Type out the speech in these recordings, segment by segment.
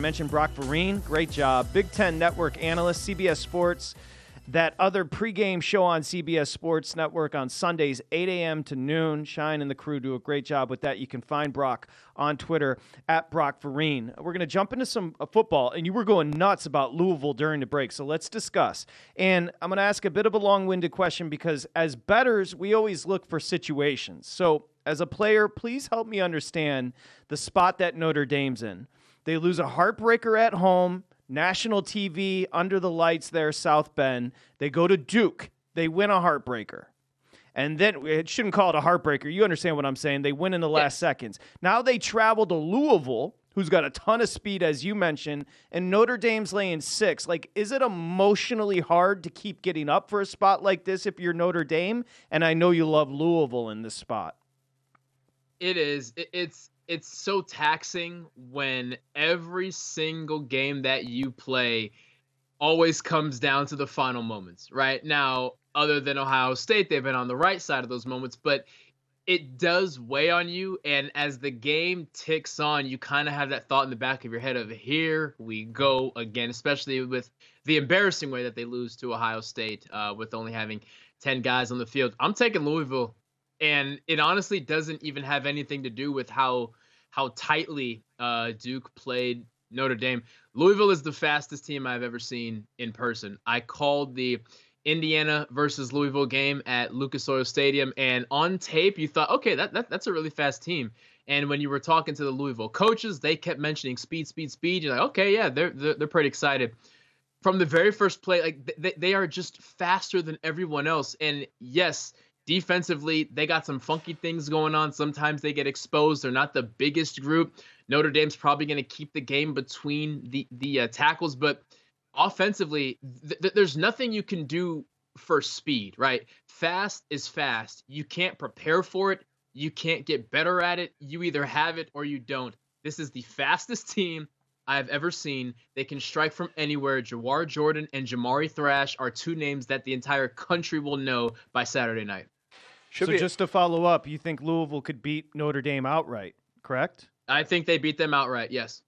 Mentioned Brock Vereen, great job. Big Ten Network analyst, CBS Sports. That other pregame show on CBS Sports Network on Sundays, 8 a.m. to noon. Shine and the crew do a great job with that. You can find Brock on Twitter at Brock Vereen. We're going to jump into some football, and you were going nuts about Louisville during the break, so let's discuss. And I'm going to ask a bit of a long-winded question because as bettors, we always look for situations. So as a player, please help me understand the spot that Notre Dame's in. They lose a heartbreaker at home. National TV, under the lights there, South Bend. They go to Duke. They win a heartbreaker. And then, it shouldn't call it a heartbreaker. You understand what I'm saying. They win in the last seconds. Now they travel to Louisville, who's got a ton of speed, as you mentioned, and Notre Dame's laying 6. Like, is it emotionally hard to keep getting up for a spot like this if you're Notre Dame? And I know you love Louisville in this spot. It is. It's so taxing when every single game that you play always comes down to the final moments, right? Now, other than Ohio State, they've been on the right side of those moments, but it does weigh on you. And as the game ticks on, you kind of have that thought in the back of your head of here we go again, especially with the embarrassing way that they lose to Ohio State with only having 10 guys on the field. I'm taking Louisville. And it honestly doesn't even have anything to do with how tightly Duke played Notre Dame. Louisville is the fastest team I've ever seen in person. I called the Indiana versus Louisville game at Lucas Oil Stadium, and on tape you thought, okay, that's a really fast team. And when you were talking to the Louisville coaches, they kept mentioning speed. You're like, okay, yeah, they're pretty excited. From the very first play, like they are just faster than everyone else. And yes, defensively, they got some funky things going on. Sometimes they get exposed. They're not the biggest group. Notre Dame's probably going to keep the game between the tackles. But offensively, there's nothing you can do for speed, right? Fast is fast. You can't prepare for it. You can't get better at it. You either have it or you don't. This is the fastest team I've ever seen. They can strike from anywhere. Jawar Jordan and Jamari Thrash are two names that the entire country will know by Saturday night. Just to follow up, you think Louisville could beat Notre Dame outright, correct? I think they beat them outright, yes.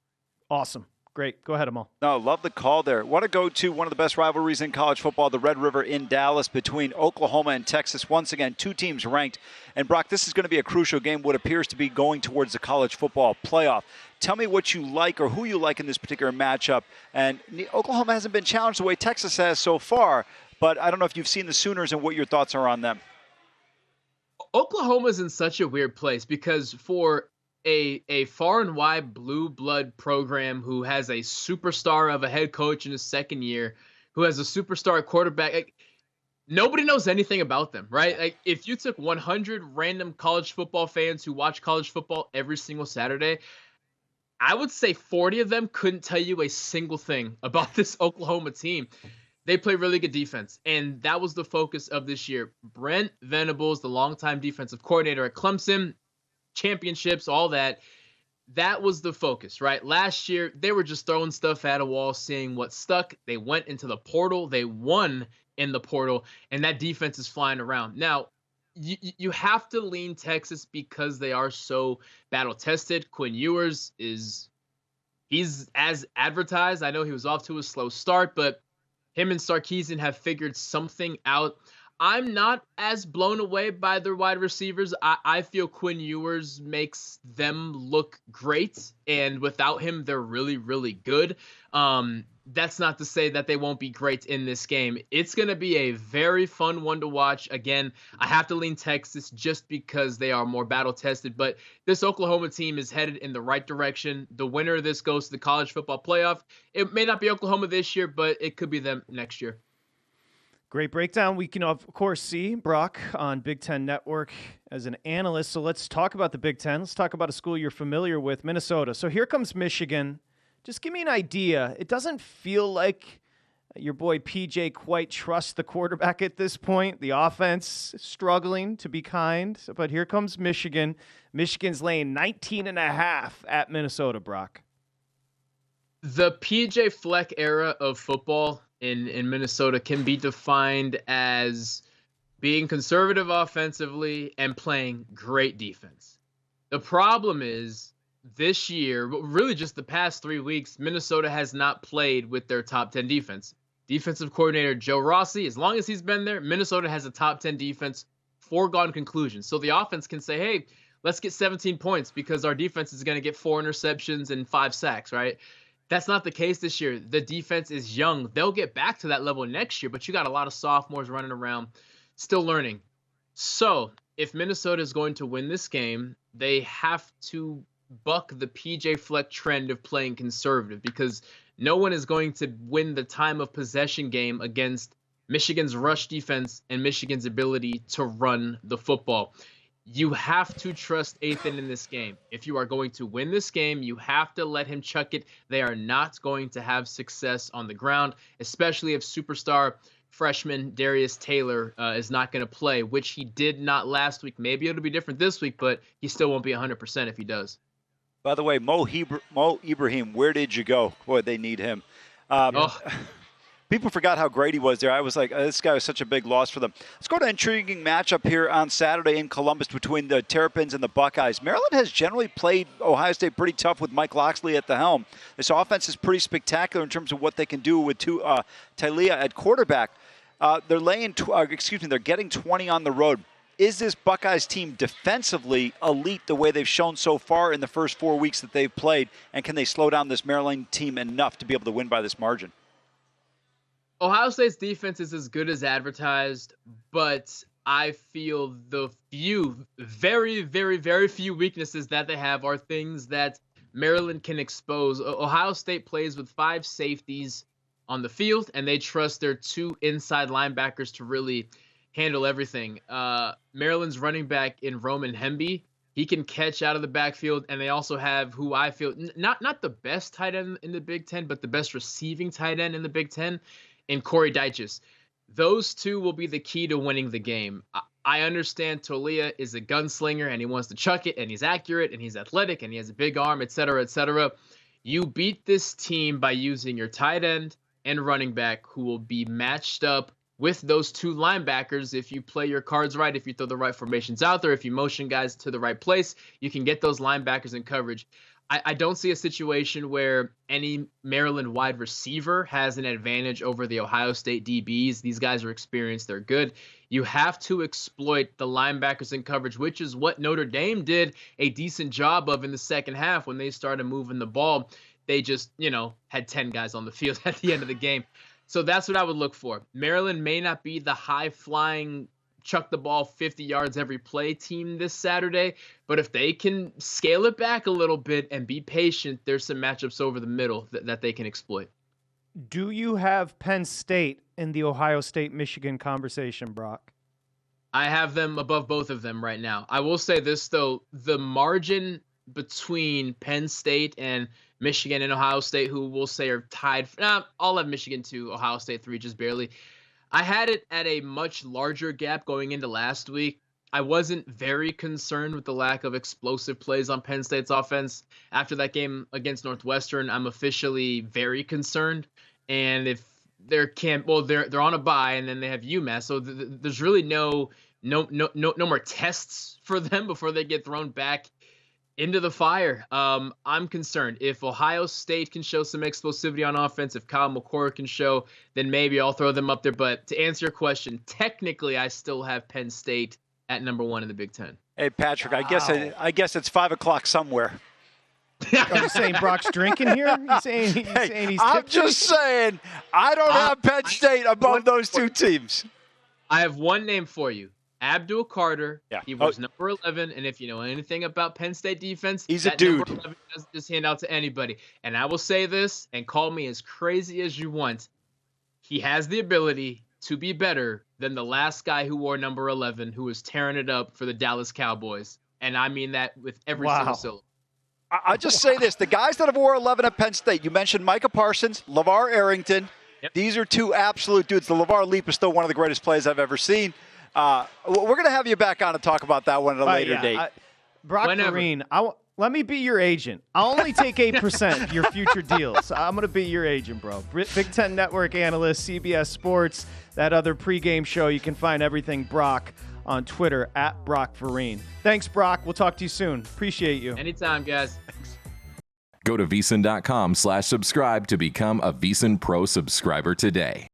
Awesome. Great. Go ahead, Amal. No, love the call there. Want to go to one of the best rivalries in college football, the Red River in Dallas between Oklahoma and Texas. Once again, two teams ranked. And, Brock, this is going to be a crucial game, what appears to be going towards the college football playoff. Tell me what you like or who you like in this particular matchup. And Oklahoma hasn't been challenged the way Texas has so far, but I don't know if you've seen the Sooners and what your thoughts are on them. Oklahoma's in such a weird place because for a far and wide blue blood program who has a superstar of a head coach in his second year, who has a superstar quarterback, nobody knows anything about them, right? Like, if you took 100 random college football fans who watch college football every single Saturday, I would say 40 of them couldn't tell you a single thing about this Oklahoma team. They play really good defense, and that was the focus of this year. Brent Venables, the longtime defensive coordinator at Clemson, championships, all that. That was the focus, right? Last year, they were just throwing stuff at a wall, seeing what stuck. They went into the portal. They won in the portal, and that defense is flying around. Now, you have to lean Texas because they are so battle-tested. Quinn Ewers he's as advertised. I know he was off to a slow start, but him and Sarkisian have figured something out. I'm not as blown away by their wide receivers. I feel Quinn Ewers makes them look great, and without him, they're really, really good. That's not to say that they won't be great in this game. It's going to be a very fun one to watch. Again, I have to lean Texas just because they are more battle-tested, but this Oklahoma team is headed in the right direction. The winner of this goes to the college football playoff. It may not be Oklahoma this year, but it could be them next year. Great breakdown. We can, of course, see Brock on Big Ten Network as an analyst. So let's talk about the Big Ten. Let's talk about a school you're familiar with, Minnesota. So here comes Michigan. Just give me an idea. It doesn't feel like your boy PJ quite trusts the quarterback at this point. The offense struggling, to be kind. But here comes Michigan. Michigan's laying 19.5 at Minnesota, Brock. The PJ Fleck era of football in Minnesota can be defined as being conservative offensively and playing great defense. The problem is this year, really just the past 3 weeks, Minnesota has not played with their top 10 defense. Defensive coordinator Joe Rossi, as long as he's been there, Minnesota has a top 10 defense, foregone conclusion. So the offense can say, hey, let's get 17 points because our defense is going to get 4 interceptions and 5 sacks, right? That's not the case this year. The defense is young. They'll get back to that level next year, but you got a lot of sophomores running around, still learning. So if Minnesota is going to win this game, they have to buck the PJ Fleck trend of playing conservative, because no one is going to win the time of possession game against Michigan's rush defense and Michigan's ability to run the football. You have to trust Ethan in this game. If you are going to win this game, you have to let him chuck it. They are not going to have success on the ground, especially if superstar freshman Darius Taylor is not going to play, which he did not last week. Maybe it'll be different this week, but he still won't be 100% if he does. By the way, Mo Ibrahim, where did you go? Boy, they need him. People forgot how great he was there. I was like, this guy was such a big loss for them. Let's go to an intriguing matchup here on Saturday in Columbus between the Terrapins and the Buckeyes. Maryland has generally played Ohio State pretty tough with Mike Locksley at the helm. This offense is pretty spectacular in terms of what they can do with Taulia at quarterback. They're getting 20 on the road. Is this Buckeyes team defensively elite the way they've shown so far in the first 4 weeks that they've played? And can they slow down this Maryland team enough to be able to win by this margin? Ohio State's defense is as good as advertised, but I feel the very, very, very few weaknesses that they have are things that Maryland can expose. Ohio State plays with 5 safeties on the field, and they trust their 2 inside linebackers to really handle everything. Maryland's running back in Roman Hemby, he can catch out of the backfield, and they also have who I feel not the best tight end in the Big Ten, but the best receiving tight end in the Big Ten, in Corey Dyches. Those 2 will be the key to winning the game. I understand Taulia is a gunslinger, and he wants to chuck it, and he's accurate, and he's athletic, and he has a big arm, et cetera, et cetera. You beat this team by using your tight end and running back, who will be matched up with those 2 linebackers. If you play your cards right, if you throw the right formations out there, if you motion guys to the right place, you can get those linebackers in coverage. I don't see a situation where any Maryland wide receiver has an advantage over the Ohio State DBs. These guys are experienced. They're good. You have to exploit the linebackers in coverage, which is what Notre Dame did a decent job of in the second half when they started moving the ball. They just, had 10 guys on the field at the end of the game. So that's what I would look for. Maryland may not be the high-flying, chuck the ball 50 yards every play team this Saturday, but if they can scale it back a little bit and be patient, there's some matchups over the middle that they can exploit. Do you have Penn State in the Ohio State-Michigan conversation, Brock? I have them above both of them right now. I will say this, though. The margin between Penn State and Michigan and Ohio State, who we'll say are tied. I'll have Michigan 2, Ohio State 3, just barely. I had it at a much larger gap going into last week. I wasn't very concerned with the lack of explosive plays on Penn State's offense. After that game against Northwestern, I'm officially very concerned. And if they're on a bye, and then they have UMass, so there's really no more tests for them before they get thrown back into the fire. I'm concerned. If Ohio State can show some explosivity on offense, if Kyle McCord can show, then maybe I'll throw them up there. But to answer your question, technically I still have Penn State at number 1 in the Big Ten. Hey, Patrick, I guess it's 5 o'clock somewhere. Are you saying Brock's drinking here? He's saying he's I'm just saying I don't have Penn State above those 2 teams. I have one name for you. Abdul Carter. Yeah. He was number 11, and if you know anything about Penn State defense, he's a dude. Number 11 doesn't just hand out to anybody. And I will say this, and call me as crazy as you want. He has the ability to be better than the last guy who wore number 11, who was tearing it up for the Dallas Cowboys. And I mean that with every single syllable. I'll just say this. The guys that have wore 11 at Penn State, you mentioned Micah Parsons, LeVar Arrington. Yep. These are 2 absolute dudes. The LeVar leap is still one of the greatest plays I've ever seen. We're going to have you back on to talk about that one at a later date. Brock Vereen, let me be your agent. I'll only take 8% of your future deals. I'm going to be your agent, bro. Big Ten Network analyst, CBS Sports, that other pregame show. You can find everything Brock on Twitter, @Brock Vereen. Thanks, Brock. We'll talk to you soon. Appreciate you. Anytime, guys. Go to VSiN.com/subscribe to become a VSiN Pro subscriber today.